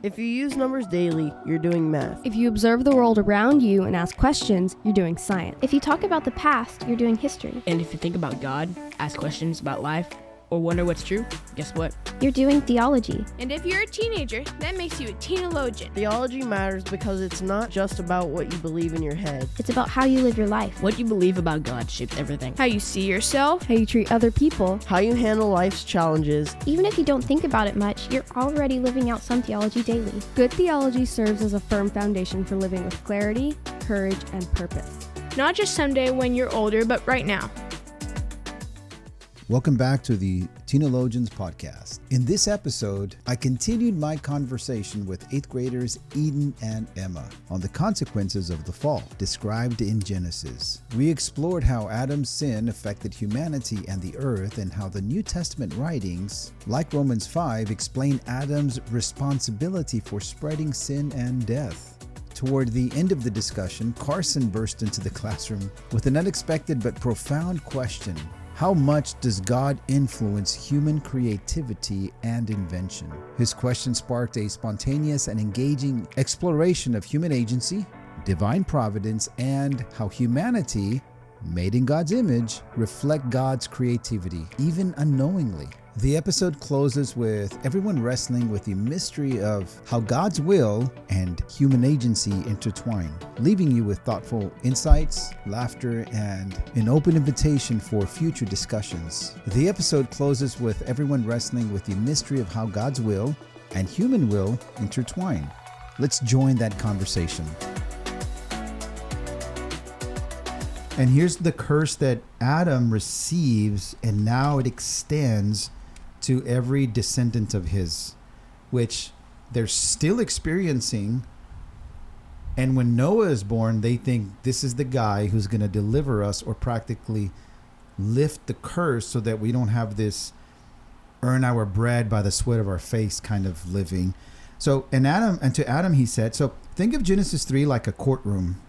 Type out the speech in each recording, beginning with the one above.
If you use numbers daily, you're doing math. If you observe the world around you and ask questions, you're doing science. If you talk about the past, you're doing history. And if you think about God, ask questions about life, or wonder what's true, guess what? You're doing theology. And if you're a teenager, that makes you a teenologian. Theology matters because it's not just about what you believe in your head. It's about how you live your life. What you believe about God shapes everything. How you see yourself. How you treat other people. How you handle life's challenges. Even if you don't think about it much, you're already living out some theology daily. Good theology serves as a firm foundation for living with clarity, courage, and purpose. Not just someday when you're older, but right now. Welcome back to the Teenologians podcast. In this episode, I continued my conversation with 8th graders Eden and Emma on the consequences of the fall described in Genesis. We explored how Adam's sin affected humanity and the earth, and how the New Testament writings, like Romans 5, explain Adam's responsibility for spreading sin and death. Toward the end of the discussion, Carson burst into the classroom with an unexpected but profound question. How much does God influence human creativity and invention? His question sparked a spontaneous and engaging exploration of human agency, divine providence, and how humanity, made in God's image, reflect God's creativity, even unknowingly. The episode closes with everyone wrestling with the mystery of how God's will and human agency intertwine, leaving you with thoughtful insights, laughter, and an open invitation for future discussions. The episode closes with everyone wrestling with the mystery of how God's will and human will intertwine. Let's join that conversation. And here's the curse that Adam receives, and now it extends to every descendant of his, which they're still experiencing. And when Noah is born, they think this is the guy who's going to deliver us, or practically lift the curse so that we don't have this earn our bread by the sweat of our face kind of living. So, to Adam he said, so think of Genesis 3 like a courtroom.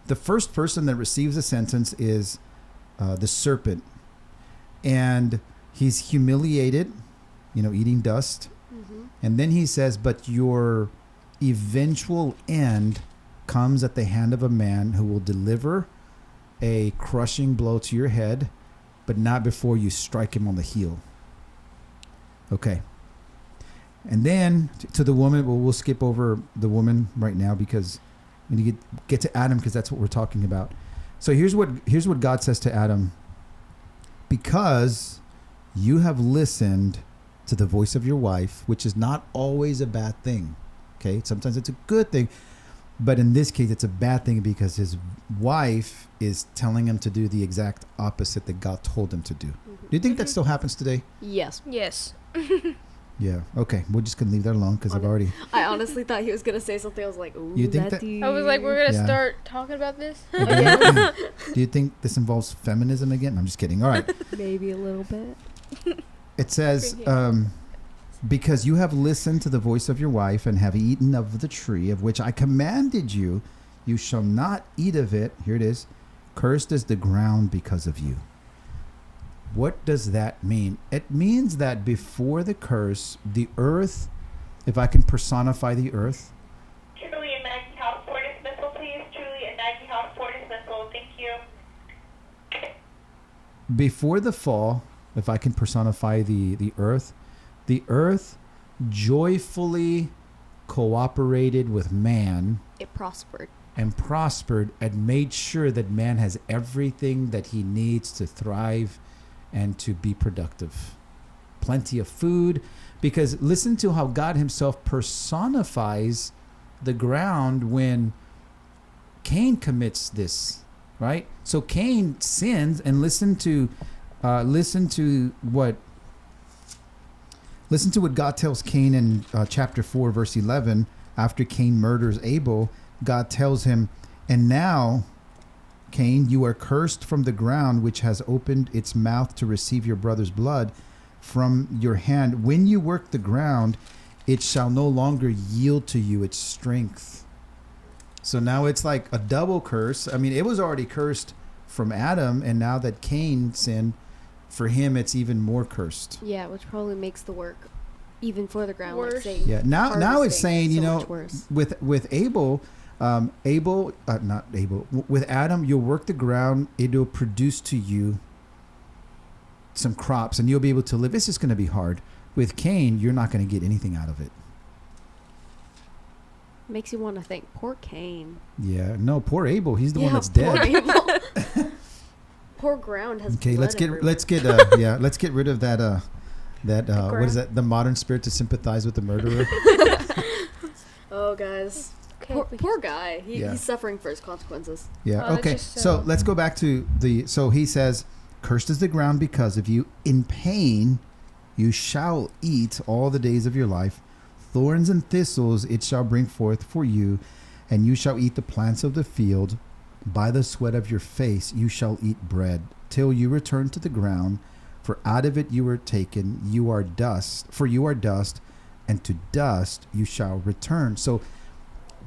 The first person that receives a sentence is the serpent, and he's humiliated, eating dust. Mm-hmm. And then he says, but your eventual end comes at the hand of a man who will deliver a crushing blow to your head, but not before you strike him on the heel. Okay. And then to the woman, we'll skip over the woman right now because we need to get to Adam, because that's what we're talking about. So here's what God says to Adam. Because you have listened to the voice of your wife, which is not always a bad thing. Okay, sometimes it's a good thing, but in this case it's a bad thing because his wife is telling him to do the exact opposite that God told him to do. Mm-hmm. Do you think that still happens today? Yes. Yes. Yeah. Okay. We're just gonna leave that alone because I honestly thought he was gonna say something. I was like, ooh, you think that? I was like, we're gonna start talking about this. Do you think this involves feminism again? I'm just kidding. All right. Maybe a little bit. It says, because you have listened to the voice of your wife and have eaten of the tree of which I commanded you, you shall not eat of it. Here it is. Cursed is the ground because of you. What does that mean? It means that before the curse, the earth, if I can personify the earth. Truly and Maggie House for dismissal, please. Truly and Maggie House for dismissal. Thank you. Before the fall, if I can personify the earth joyfully cooperated with man. It prospered. And made sure that man has everything that he needs to thrive and to be productive. Plenty of food, because listen to how God himself personifies the ground when Cain commits this, right? So Cain sins, and listen to what God tells Cain in chapter 4, verse 11. After Cain murders Abel, God tells him, and now, Cain, you are cursed from the ground, which has opened its mouth to receive your brother's blood from your hand. When you work the ground, it shall no longer yield to you its strength. So now it's like a double curse. I mean, it was already cursed from Adam, and now that Cain sinned, for him it's even more cursed. Yeah, which probably makes the work even for the ground, like Worse. saying. Yeah. Now it's harvesting saying, so you much know, worse. with Abel, not Abel, with Adam, you'll work the ground. It'll produce to you some crops, and you'll be able to live. It's just going to be hard. With Cain, you're not going to get anything out of it. Makes you want to think, poor Cain. Yeah. No, poor Abel. He's the one that's poor dead. Abel. Poor ground has. Okay, blood let's everywhere. get rid of that what is that, the modern spirit to sympathize with the murderer. Oh, guys. Okay, Poor guy. Yeah. He's suffering for his consequences. Yeah. Oh, that's Okay. just So let's go back to so he says, cursed is the ground because of you. In pain you shall eat all the days of your life. Thorns and thistles it shall bring forth for you, and you shall eat the plants of the field. By the sweat of your face you shall eat bread, till you return to the ground, for out of it you were taken. You are dust, for you are dust, and to dust you shall return. So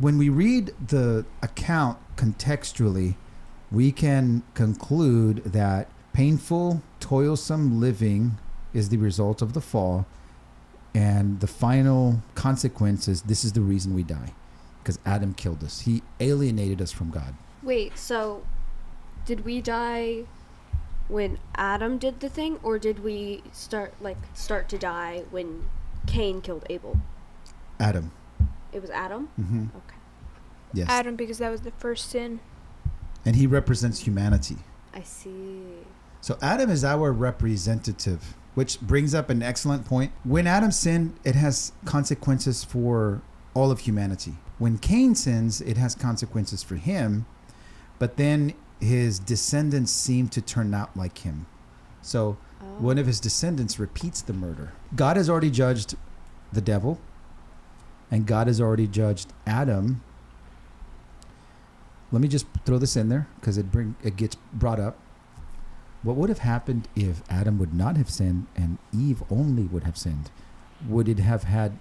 when we read the account contextually, we can conclude that painful, toilsome living is the result of the fall, and the final consequence is this is the reason we die, because Adam killed us. He alienated us from God. Wait, so did we die when Adam did the thing, or did we start to die when Cain killed Abel? Adam. It was Adam? Mm-hmm. Okay. Yes. Adam, because that was the first sin. And he represents humanity. I see. So Adam is our representative, which brings up an excellent point. When Adam sinned, it has consequences for all of humanity. When Cain sins, it has consequences for him, but then his descendants seem to turn out like him. So one of his descendants repeats the murder. God has already judged the devil, and God has already judged Adam. Let me just throw this in there because it gets brought up. What would have happened if Adam would not have sinned and Eve only would have sinned? Would it have had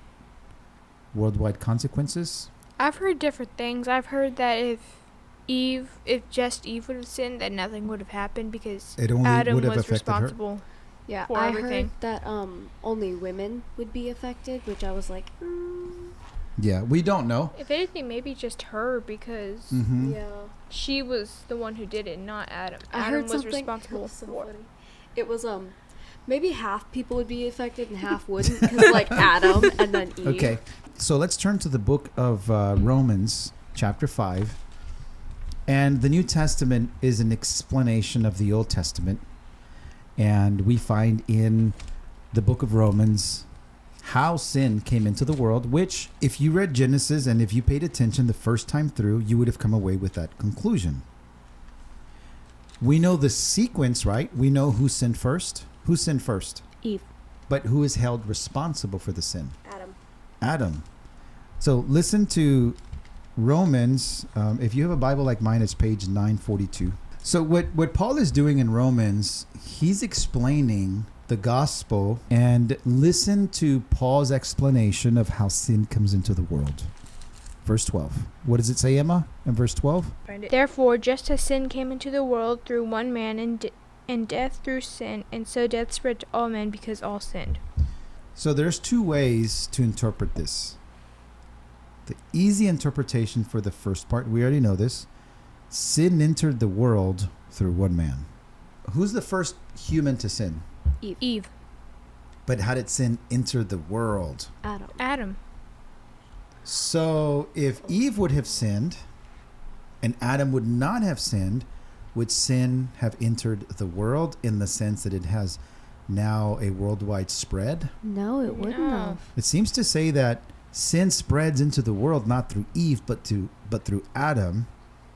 worldwide consequences? I've heard different things. I've heard that if just Eve would have sinned, then nothing would have happened because It only Adam would have was affected her. responsible. Yeah, For I everything. heard that only women would be affected, which I was like, Yeah, we don't know. If anything, maybe just her because Mm-hmm. yeah. she was the one who did it, not Adam. I Adam heard was something responsible so for funny. It was maybe half people would be affected and half wouldn't, because like Adam and then Eve. Okay, so let's turn to the book of Romans, chapter 5. And the New Testament is an explanation of the Old Testament. And we find in the book of Romans how sin came into the world, which if you read Genesis and if you paid attention the first time through, you would have come away with that conclusion. We know the sequence, right? We know who sinned first. Who sinned first? Eve. But who is held responsible for the sin? Adam. Adam. So listen to Romans. If you have a Bible like mine, it's page 942. So what Paul is doing in Romans, he's explaining the gospel, and listen to Paul's explanation of how sin comes into the world. Verse 12. What does it say, Emma, in verse 12? Therefore, just as sin came into the world through one man, and death through sin, and so death spread to all men because all sinned. So there's two ways to interpret this. The easy interpretation for the first part, we already know this. Sin entered the world through one man. Who's the first human to sin? Eve. But how did sin enter the world? Adam. So if Eve would have sinned and Adam would not have sinned, would sin have entered the world in the sense that it has now a worldwide spread? No, it wouldn't No. have. It seems to say that sin spreads into the world not through Eve but through Adam.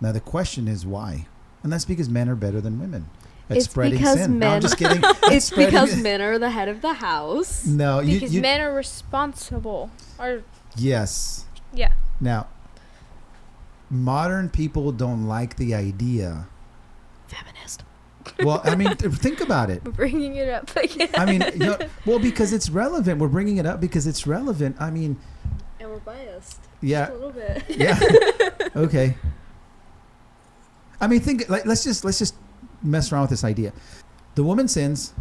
Now the question is why? And that's because men are better than women at It's spreading because sin. No, I'm men- just kidding. It's Spreading- because men are the head of the house. No, Because you men are responsible. Or yes. yeah. Now, modern people don't like the idea. Feminist. Well, I mean, think about it. Bringing it up again. I mean, well, because it's relevant. We're bringing it up because it's relevant. I mean, And we're biased. yeah, Just a little bit. yeah. Okay. I mean, let's just mess around with this idea. The woman sins.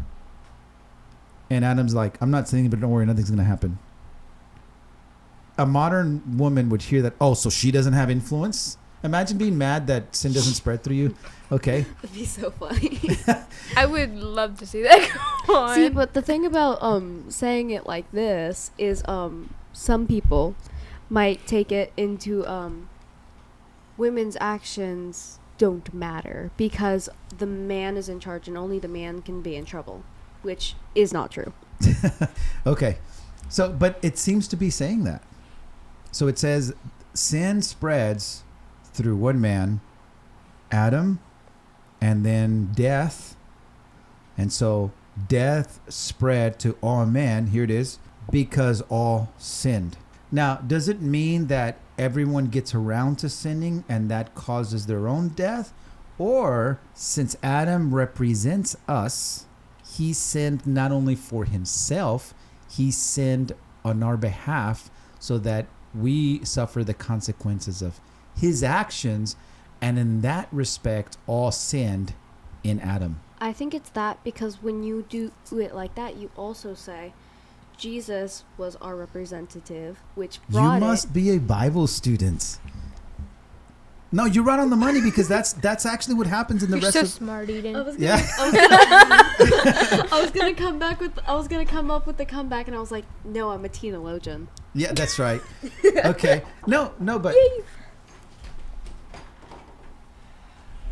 And Adam's like, I'm not sinning, but don't worry, nothing's going to happen. A modern woman would hear that, oh, so she doesn't have influence? Imagine being mad that sin doesn't spread through you. Okay. That'd be so funny. I would love to see that go on. See, but the thing about saying it like this is some people might take it into women's actions don't matter because the man is in charge and only the man can be in trouble, which is not true. Okay. So, but it seems to be saying that. So it says sin spreads through one man, Adam, and then death. And so death spread to all men. Here it is. Because all sinned. Now, does it mean that everyone gets around to sinning and that causes their own death? Or since Adam represents us, he sinned not only for himself, he sinned on our behalf so that we suffer the consequences of his actions. And in that respect, all sinned in Adam. I think it's that because when you do it like that, you also say Jesus was our representative, which brought You must be a Bible student. No, you're right on the money because that's actually what happens in the You're rest so of. smart, Eden. Yeah. I was gonna come up with the comeback, and I was like, no, I'm a teenologian. Yeah, that's right. Okay. No, but An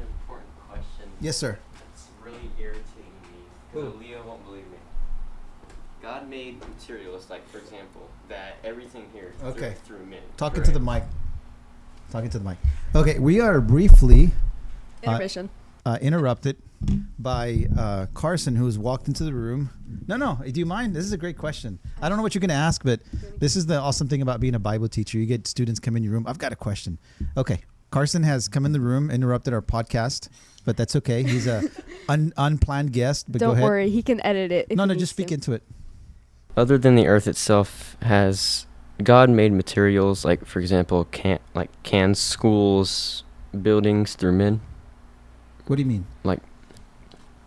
important question. yes, sir. It's really irritating me. Because Leah won't believe me. God made materials, like for example, that everything here Okay. through men. Talking to the mic. Okay, we are briefly Intermission. interrupted by Carson, who's walked into the room. No. Do you mind? This is a great question. I don't know what you're going to ask, but this is the awesome thing about being a Bible teacher. You get students come in your room. I've got a question. Okay. Carson has come in the room, interrupted our podcast, but that's okay. He's a unplanned guest. But go Don't ahead. worry, he can edit it. If No, he just needs speak into it. Other than the earth itself, has God made materials like, for example, cans, schools, buildings through men? What do you mean?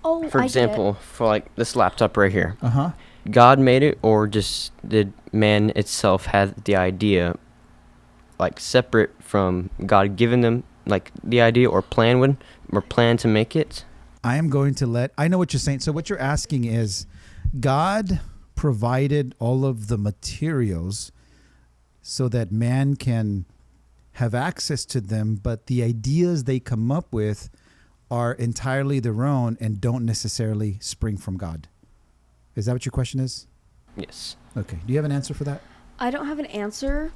Oh, For example, for like this laptop right here. Uh-huh. God made it, or just did man itself have the idea, like separate from God giving them like the idea or plan to make it? I am going to I know what you're saying. So what you're asking is God provided all of the materials so that man can have access to them, but the ideas they come up with are entirely their own and don't necessarily spring from God. Is that what your question is? Yes. Okay. Do you have an answer for that? I don't have an answer,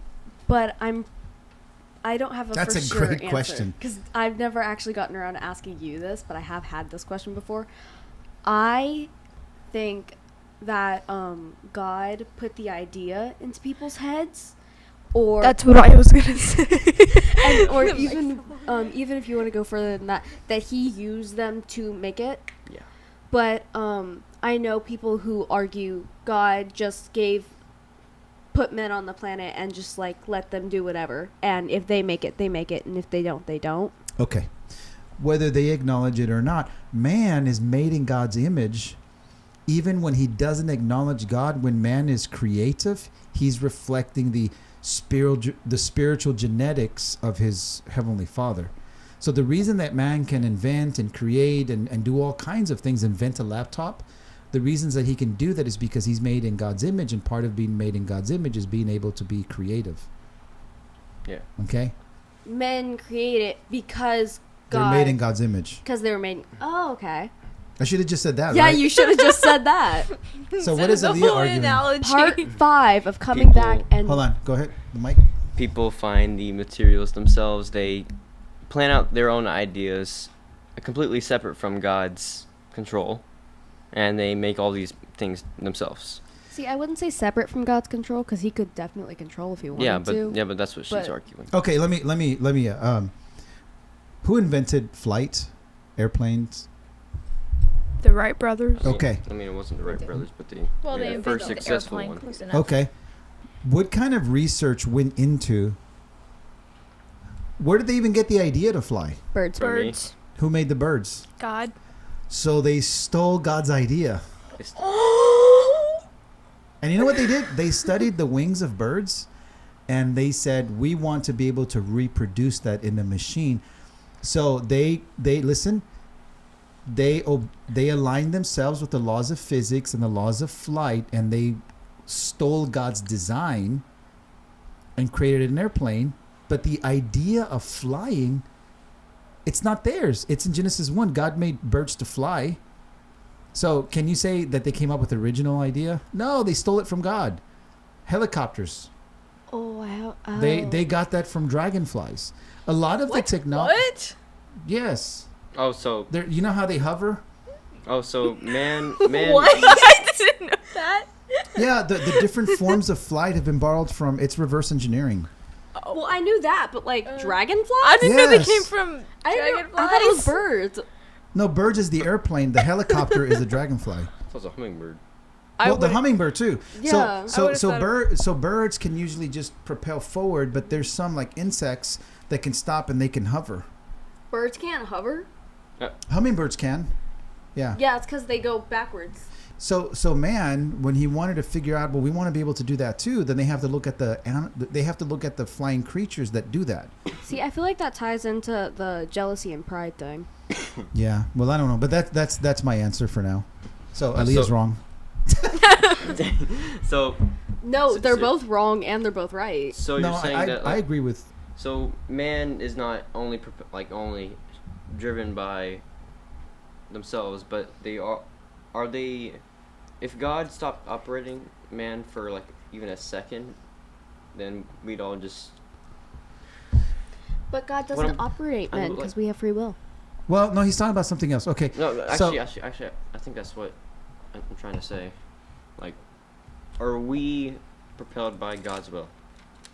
but I don't have a That's for a sure great answer, question. because I've never actually gotten around to asking you this, but I have had this question before. I think that God put the idea into people's heads, or That's what I was gonna say. or even if you want to go further than that he used them to make it. Yeah. But I know people who argue God just put men on the planet and just like let them do whatever, and if they make it, they make it, and if they don't, they don't. Okay. Whether they acknowledge it or not, man is made in God's image. Even when he doesn't acknowledge God, when man is creative, he's reflecting the spiritual genetics of his heavenly Father. So the reason that man can invent and create and do all kinds of things, invent a laptop, the reasons that he can do that is because he's made in God's image, and part of being made in God's image is being able to be creative. Yeah. Okay? Men create it because They're God, made in God's image. because they were made. Oh, okay. I should have just said that, Yeah, right? you should have just said that. So what is Aaliyah arguing? Part 5 of coming People- back and Hold on. Go ahead. The mic. People find the materials themselves. They plan out their own ideas, completely separate from God's control, and they make all these things themselves. See, I wouldn't say separate from God's control, because he could definitely control if he wanted to. But that's what she's But- arguing. Okay, let me who invented flight, airplanes? The Wright brothers. Okay. I mean, it wasn't the Wright brothers, but the Well, they first invented the successful airplane. one. Close enough. Okay. What kind of research went into where did they even get the idea to fly? Birds. For me. Birds. Who made the birds? God. So they stole God's idea. It's- And you know what they did? They studied the wings of birds, and they said, we want to be able to reproduce that in the machine. So they listen. They aligned themselves with the laws of physics and the laws of flight, and they stole God's design and created an airplane. But the idea of flying, it's not theirs. It's in Genesis 1. God made birds to fly. So can you say that they came up with the original idea? No, they stole it from God. Helicopters. Oh, wow. Oh. They got that from dragonflies. A lot of the technology. What? Yes. Oh, so You know how they hover? man. What? I didn't know that. Yeah, the different forms of flight have been borrowed from. It's reverse engineering. Well, I knew that, but like dragonflies? I didn't know they Yes. came from I dragonflies. thought it was birds. No, birds is the airplane. The helicopter is the dragonfly. That was a hummingbird. Well, the hummingbird too. Yeah. So birds can usually just propel forward, but there's some like insects that can stop and they can hover. Birds can't hover? Hummingbirds can. Yeah. Yeah, it's because they go backwards. So man, when he wanted to figure out, well, we want to be able to do that too, then they have to look at the flying creatures that do that. See, I feel like that ties into the jealousy and pride thing. Yeah. Well, I don't know, but that's my answer for now. So Aaliyah's wrong. So No, So- they're so- both wrong and they're both right. so you're No, saying that I agree with. so man is not only only driven by themselves, but they are they. If God stopped operating man for like even a second, then we'd all just. But God What doesn't I'm- operate I'm men like- because we have free will. Well, no, he's talking about something else. Okay. No, So- actually, I think that's what I'm trying to say. Like, are we propelled by God's will?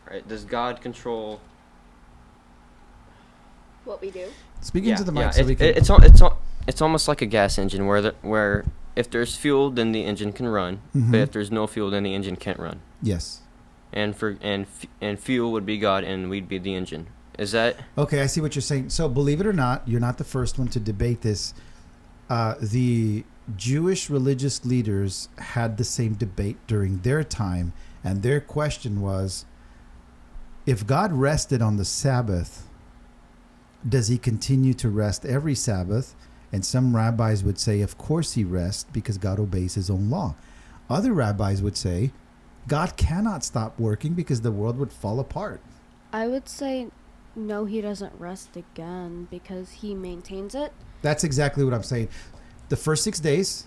Right? Does God control? What we do? Speaking to the mic, so it, we can. it's almost like a gas engine where if there's fuel, then the engine can run, Mhm. but if there's no fuel, then the engine can't run. Yes. And fuel would be God, and we'd be the engine. Is that Okay, I see what you're saying. So, believe it or not, you're not the first one to debate this. The Jewish religious leaders had the same debate during their time, and their question was, if God rested on the Sabbath, does he continue to rest every Sabbath? And some rabbis would say, of course he rests because God obeys his own law. Other rabbis would say, God cannot stop working because the world would fall apart. I would say no, he doesn't rest again because he maintains it. That's exactly what I'm saying. The first 6 days,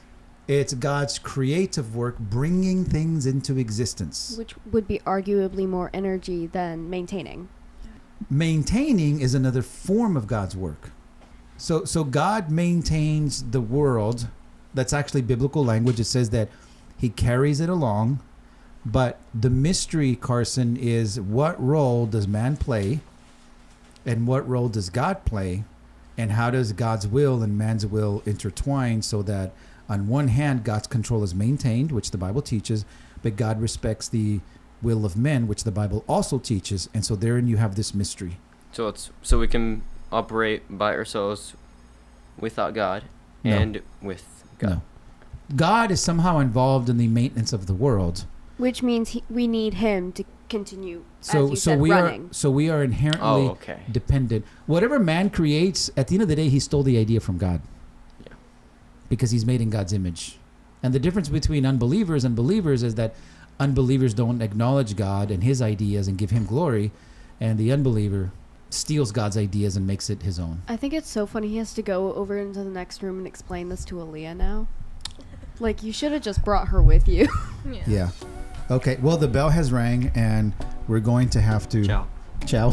it's God's creative work bringing things into existence. Which would be arguably more energy than maintaining. Maintaining is another form of God's work. So God maintains the world. That's actually biblical language. It says that he carries it along. But the mystery, Carson, is what role does man play and what role does God play? And how does God's will and man's will intertwine so that on one hand, God's control is maintained, which the Bible teaches, but God respects the will of men, which the Bible also teaches. And so therein you have this mystery. so we can operate by ourselves without God No. and with God? No. God is somehow involved in the maintenance of the world. Which means we need him to continue, So as you said, we running. we are inherently Oh, okay. dependent. Whatever man creates, at the end of the day, he stole the idea from God. Yeah. Because he's made in God's image. And the difference between unbelievers and believers is that unbelievers don't acknowledge God and his ideas and give him glory, and the unbeliever steals God's ideas and makes it his own. I think it's so funny he has to go over into the next room and explain this to Aaliyah now. Like, you should have just brought her with you. Yeah. Okay. Well, the bell has rang, and we're going to have to. Ciao. Ciao.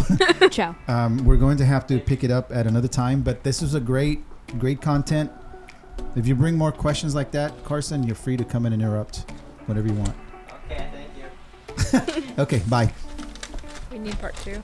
Ciao. We're going to have to pick it up at another time, but this was a great content. If you bring more questions like that, Carson, you're free to come in and interrupt whenever you want. Okay, thank you. Okay, bye. We need part 2.